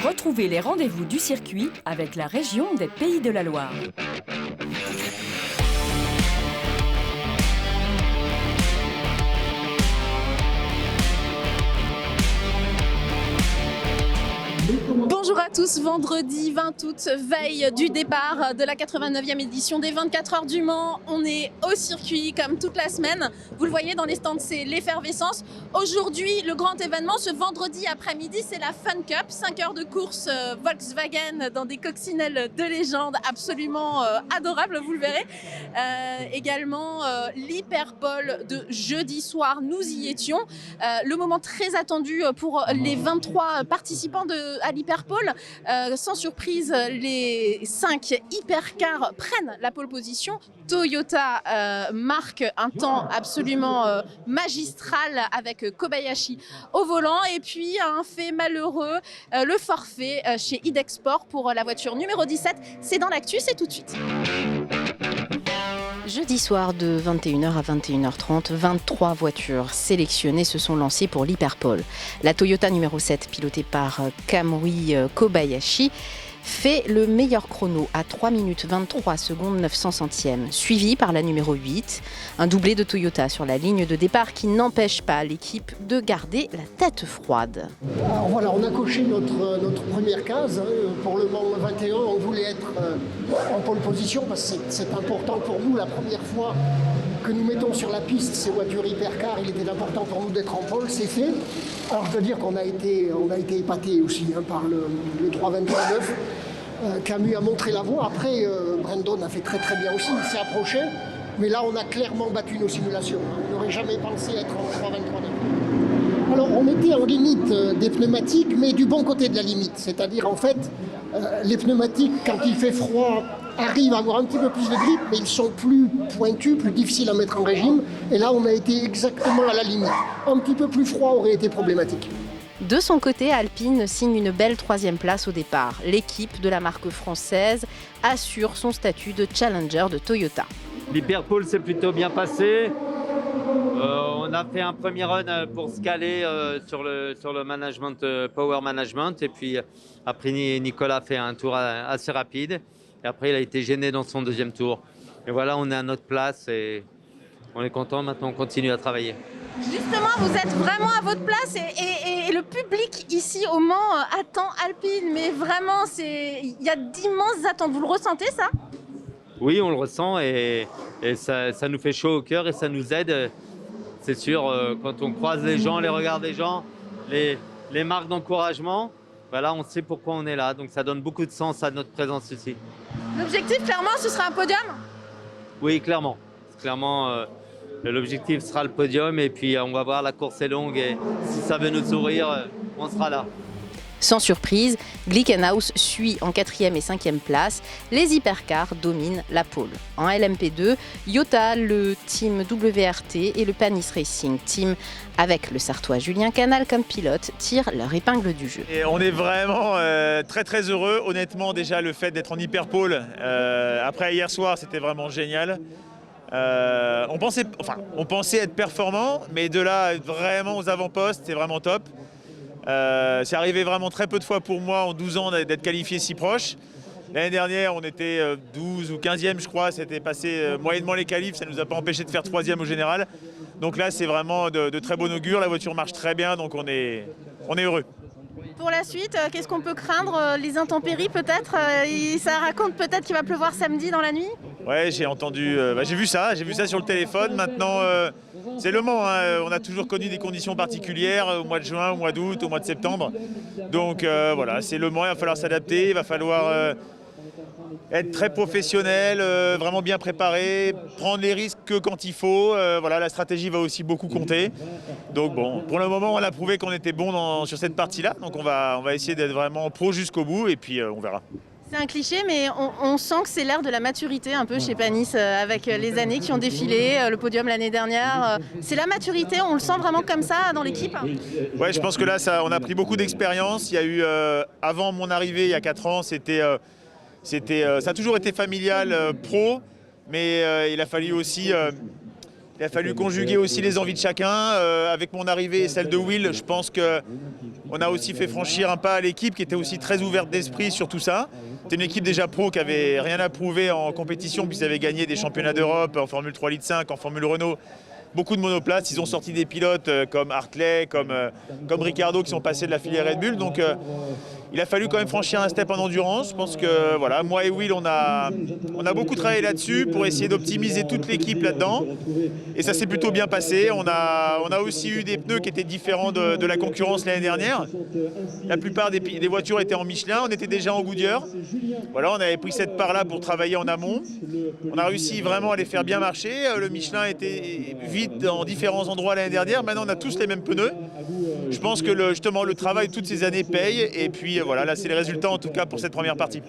Retrouvez les rendez-vous du circuit avec la région des Pays de la Loire. Bonjour à tous, vendredi 20 août, veille du départ de la 89e édition des 24 heures du Mans. On est au circuit comme toute la semaine. Vous le voyez dans les stands, c'est l'effervescence. Aujourd'hui, le grand événement, ce vendredi après-midi, c'est la Fun Cup. 5 heures de course Volkswagen dans des coccinelles de légende absolument adorables, vous le verrez. Également l'Hyperpole de jeudi soir, nous y étions. Le moment très attendu pour les 23 participants à l'Hyperpole. Sans surprise, les 5 hypercars prennent la pole position. Toyota marque un temps absolument magistral avec Kobayashi au volant. Et puis un fait malheureux, le forfait chez Idexport pour la voiture numéro 17. C'est dans l'actu, c'est tout de suite. Jeudi soir de 21h à 21h30, 23 voitures sélectionnées se sont lancées pour l'Hyperpole. La Toyota numéro 7, pilotée par Kamui Kobayashi, fait le meilleur chrono à 3 minutes 23 secondes 900 centièmes, suivi par la numéro 8, un doublé de Toyota sur la ligne de départ qui n'empêche pas l'équipe de garder la tête froide. Alors voilà, on a coché notre première case. Pour le Mans 21, on voulait être en pole position parce que c'est important pour nous. La première fois que nous mettons sur la piste ces voitures hypercar, il était important pour nous d'être en pole, c'est fait. Alors je veux dire qu'on a été épaté aussi par le 3.23.9. Camus a montré la voie. Après, Brandon a fait très très bien aussi, il s'est approché. Mais là, on a clairement battu nos simulations. On n'aurait jamais pensé être en 3.23.9. Alors on était en limite des pneumatiques, mais du bon côté de la limite. C'est-à-dire en fait, les pneumatiques, quand il fait froid, arrivent à avoir un petit peu plus de grip, mais ils sont plus pointus, plus difficiles à mettre en régime. Et là, on a été exactement à la limite. Un petit peu plus froid aurait été problématique. De son côté, Alpine signe une belle 3e place au départ. L'équipe de la marque française assure son statut de challenger de Toyota. L'Hyperpole s'est plutôt bien passé. On a fait un premier run pour se caler sur le management, power management. Et puis après, Nicolas a fait un tour assez rapide. Et après, il a été gêné dans son deuxième tour. Et voilà, on est à notre place et on est content. Maintenant, on continue à travailler. Justement, vous êtes vraiment à votre place et le public ici au Mans attend Alpine. Mais vraiment, il y a d'immenses attentes. Vous le ressentez, ça ? Oui, on le ressent et ça nous fait chaud au cœur et ça nous aide. C'est sûr, quand on croise les gens, les regards des gens, les marques d'encouragement, voilà, on sait pourquoi on est là. Donc ça donne beaucoup de sens à notre présence ici. L'objectif, clairement, ce sera un podium ? Oui, clairement. L'objectif sera le podium et puis on va voir, la course est longue et si ça veut nous sourire, on sera là. Sans surprise, Glickenhaus suit en 4e et 5e place. Les hypercars dominent la pole. En LMP2, Iota, le team WRT et le Panis Racing Team, avec le Sartois Julien Canal comme pilote, tirent leur épingle du jeu. Et on est vraiment très très heureux. Honnêtement, déjà le fait d'être en hyperpole, après hier soir, c'était vraiment génial. On pensait être performant, mais de là vraiment aux avant-postes, c'est vraiment top. C'est arrivé vraiment très peu de fois pour moi en 12 ans d'être qualifié si proche. L'année dernière, on était 12 ou 15e, je crois. C'était passé moyennement les qualifs. Ça ne nous a pas empêché de faire 3e au général. Donc là, c'est vraiment de très bon augure. La voiture marche très bien, donc on est heureux. Pour la suite, qu'est-ce qu'on peut craindre ? Les intempéries peut-être ? Ça raconte peut-être qu'il va pleuvoir samedi dans la nuit ? Ouais, j'ai entendu, j'ai vu ça sur le téléphone. Maintenant, c'est le Mans, hein. On a toujours connu des conditions particulières au mois de juin, au mois d'août, au mois de septembre. Donc voilà, c'est le Mans, il va falloir s'adapter, il va falloir être très professionnel, vraiment bien préparé, prendre les risques que quand il faut. Voilà, la stratégie va aussi beaucoup compter. Donc bon, pour le moment, on a prouvé qu'on était bon sur cette partie-là. Donc on va essayer d'être vraiment pro jusqu'au bout et puis on verra. C'est un cliché, mais on sent que c'est l'ère de la maturité un peu chez Panis, avec les années qui ont défilé, le podium l'année dernière. C'est la maturité, on le sent vraiment comme ça dans l'équipe ? Ouais, je pense que là, on a pris beaucoup d'expérience. Il y a eu, avant mon arrivée, il y a 4 ans, ça a toujours été familial, pro, mais il a fallu aussi Il a fallu conjuguer aussi les envies de chacun. Avec mon arrivée et celle de Will, je pense qu'on a aussi fait franchir un pas à l'équipe qui était aussi très ouverte d'esprit sur tout ça. C'était une équipe déjà pro qui avait rien à prouver en compétition puisqu'ils avaient gagné des championnats d'Europe en Formule 3 Litre 5, en Formule Renault. Beaucoup de monoplaces, ils ont sorti des pilotes comme Hartley, comme Ricciardo qui sont passés de la filière Red Bull. Donc il a fallu quand même franchir un step en endurance. Je pense que voilà, moi et Will, on a beaucoup travaillé là-dessus pour essayer d'optimiser toute l'équipe là-dedans. Et ça s'est plutôt bien passé. On a aussi eu des pneus qui étaient différents de la concurrence l'année dernière. La plupart des voitures étaient en Michelin, on était déjà en Goodyear. Voilà, on avait pris cette part-là pour travailler en amont. On a réussi vraiment à les faire bien marcher. Le Michelin était vide dans différents endroits l'année dernière. Maintenant, on a tous les mêmes pneus. Je pense que justement le travail toutes ces années paye. Et puis voilà, là c'est les résultats en tout cas pour cette première partie.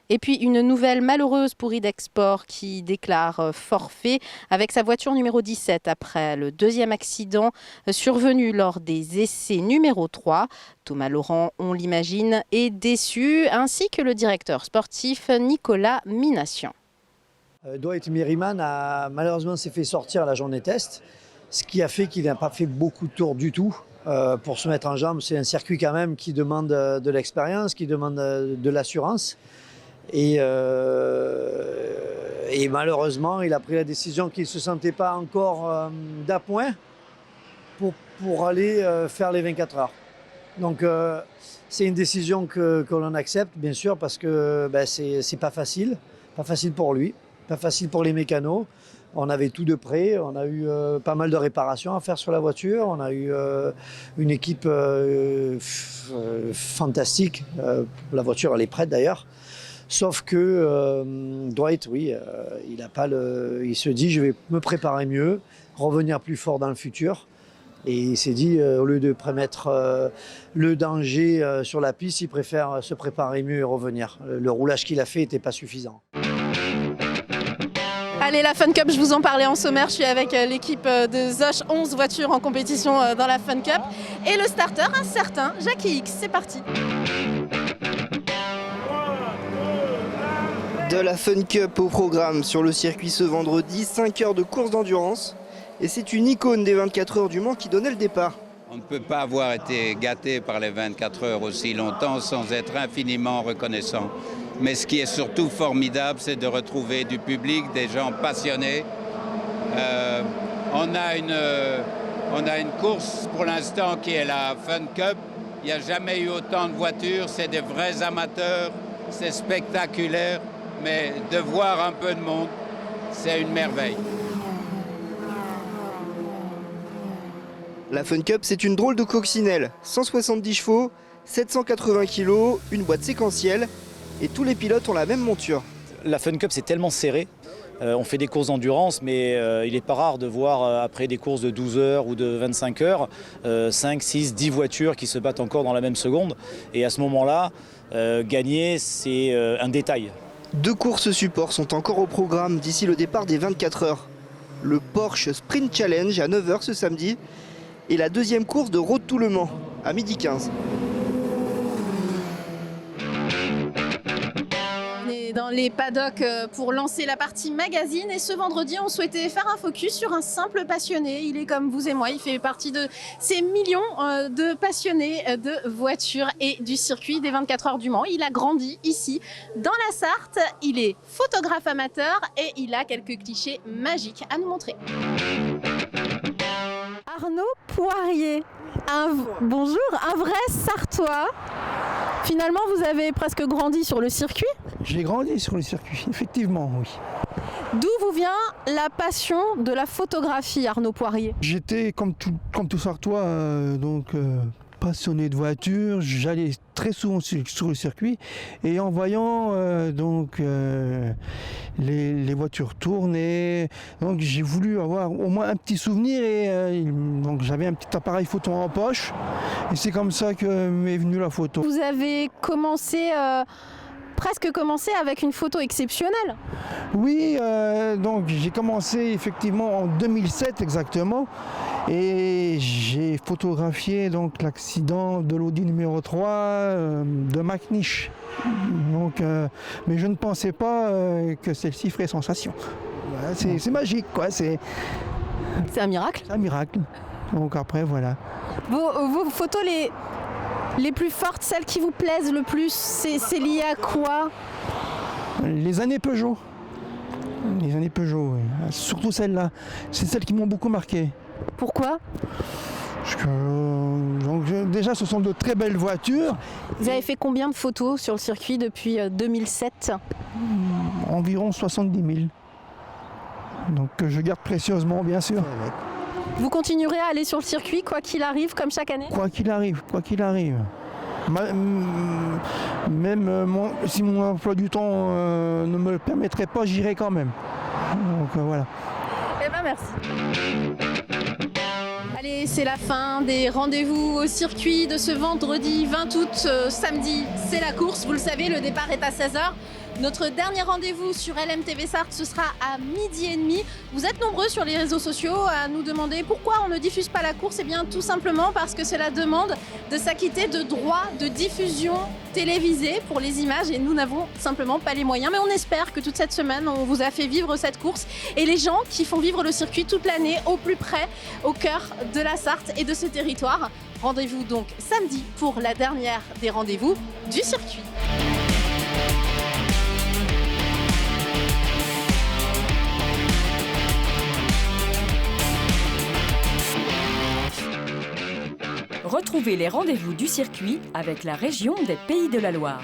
Et puis une nouvelle malheureuse pour Idexport qui déclare forfait avec sa voiture numéro 17 après le deuxième accident survenu lors des essais numéro 3. Thomas Laurent, on l'imagine, est déçu, ainsi que le directeur sportif Nicolas Minassian. Dwight Merriman malheureusement s'est fait sortir à la journée test, ce qui a fait qu'il n'a pas fait beaucoup de tours du tout. Pour se mettre en jambe, c'est un circuit quand même qui demande de l'expérience, qui demande de l'assurance. Et malheureusement, il a pris la décision qu'il ne se sentait pas encore d'appoint pour aller faire les 24 heures. Donc c'est une décision que l'on accepte, bien sûr, parce que c'est pas facile pour lui, pas facile pour les mécanos. On avait tout de près, on a eu pas mal de réparations à faire sur la voiture, on a eu une équipe fantastique, la voiture elle est prête d'ailleurs, sauf que Dwight, oui, il se dit je vais me préparer mieux, revenir plus fort dans le futur, et il s'est dit au lieu de mettre le danger sur la piste, il préfère se préparer mieux et revenir. Le roulage qu'il a fait n'était pas suffisant. Allez, la Fun Cup, je vous en parlais en sommaire, je suis avec l'équipe de Zoch, 11 voitures en compétition dans la Fun Cup. Et le starter, un certain Jackie X, c'est parti. De la Fun Cup au programme sur le circuit ce vendredi, 5 heures de course d'endurance. Et c'est une icône des 24 heures du Mans qui donnait le départ. On ne peut pas avoir été gâté par les 24 heures aussi longtemps sans être infiniment reconnaissant. Mais ce qui est surtout formidable, c'est de retrouver du public, des gens passionnés. On a une course pour l'instant qui est la Fun Cup. Il n'y a jamais eu autant de voitures, c'est des vrais amateurs, c'est spectaculaire. Mais de voir un peu de monde, c'est une merveille. La Fun Cup, c'est une drôle de coccinelle. 170 chevaux, 780 kg, une boîte séquentielle et tous les pilotes ont la même monture. La Fun Cup, c'est tellement serré. On fait des courses d'endurance, mais il n'est pas rare de voir, après des courses de 12 heures ou de 25 heures, 5, 6, 10 voitures qui se battent encore dans la même seconde. Et à ce moment-là, gagner, c'est un détail. 2 courses support sont encore au programme d'ici le départ des 24 heures. Le Porsche Sprint Challenge à 9 h ce samedi et la deuxième course de Road to Le Mans à 12h15. On est dans les paddocks pour lancer la partie magazine et ce vendredi on souhaitait faire un focus sur un simple passionné. Il est comme vous et moi, il fait partie de ces millions de passionnés de voitures et du circuit des 24 heures du Mans. Il a grandi ici dans la Sarthe, il est photographe amateur et il a quelques clichés magiques à nous montrer. Arnaud Poirier, bonjour, un vrai Sartois. Finalement, vous avez presque grandi sur le circuit ? J'ai grandi sur le circuit, effectivement, oui. D'où vous vient la passion de la photographie, Arnaud Poirier ? J'étais, comme tout Sartois, passionné de voitures. J'allais très souvent sur le circuit et en voyant les voitures tourner, donc j'ai voulu avoir au moins un petit souvenir et donc j'avais un petit appareil photo en poche et c'est comme ça que m'est venue la photo. Vous avez presque commencé avec une photo exceptionnelle. Oui, donc j'ai commencé effectivement en 2007 exactement et j'ai photographié donc l'accident de l'Audi numéro 3 de McNish. Donc, mais je ne pensais pas que celle-ci ferait sensation. Voilà, c'est magique, quoi. C'est un miracle. C'est un miracle. Donc après, voilà. Vos photos les plus fortes, celles qui vous plaisent le plus, c'est lié à quoi? Les années Peugeot. Les années Peugeot, oui. Surtout celles-là. C'est celles qui m'ont beaucoup marqué. Pourquoi? Parce que, donc, déjà, ce sont de très belles voitures. Vous avez fait combien de photos sur le circuit depuis 2007? Environ 70 000. Donc que je garde précieusement, bien sûr. Vous continuerez à aller sur le circuit, quoi qu'il arrive, comme chaque année? Quoi qu'il arrive, quoi qu'il arrive. Même si mon emploi du temps ne me le permettrait pas, j'irai quand même. Donc voilà. Eh ben merci. Allez, c'est la fin des rendez-vous au circuit de ce vendredi 20 août. Samedi, c'est la course. Vous le savez, le départ est à 16h. Notre dernier rendez-vous sur LMTV Sarthe, ce sera à 12h30. Vous êtes nombreux sur les réseaux sociaux à nous demander pourquoi on ne diffuse pas la course. Eh bien, tout simplement parce que cela demande de s'acquitter de droits de diffusion télévisés pour les images et nous n'avons simplement pas les moyens. Mais on espère que toute cette semaine, on vous a fait vivre cette course et les gens qui font vivre le circuit toute l'année au plus près, au cœur de la Sarthe et de ce territoire. Rendez-vous donc samedi pour la dernière des rendez-vous du circuit. Retrouvez les rendez-vous du circuit avec la région des Pays de la Loire.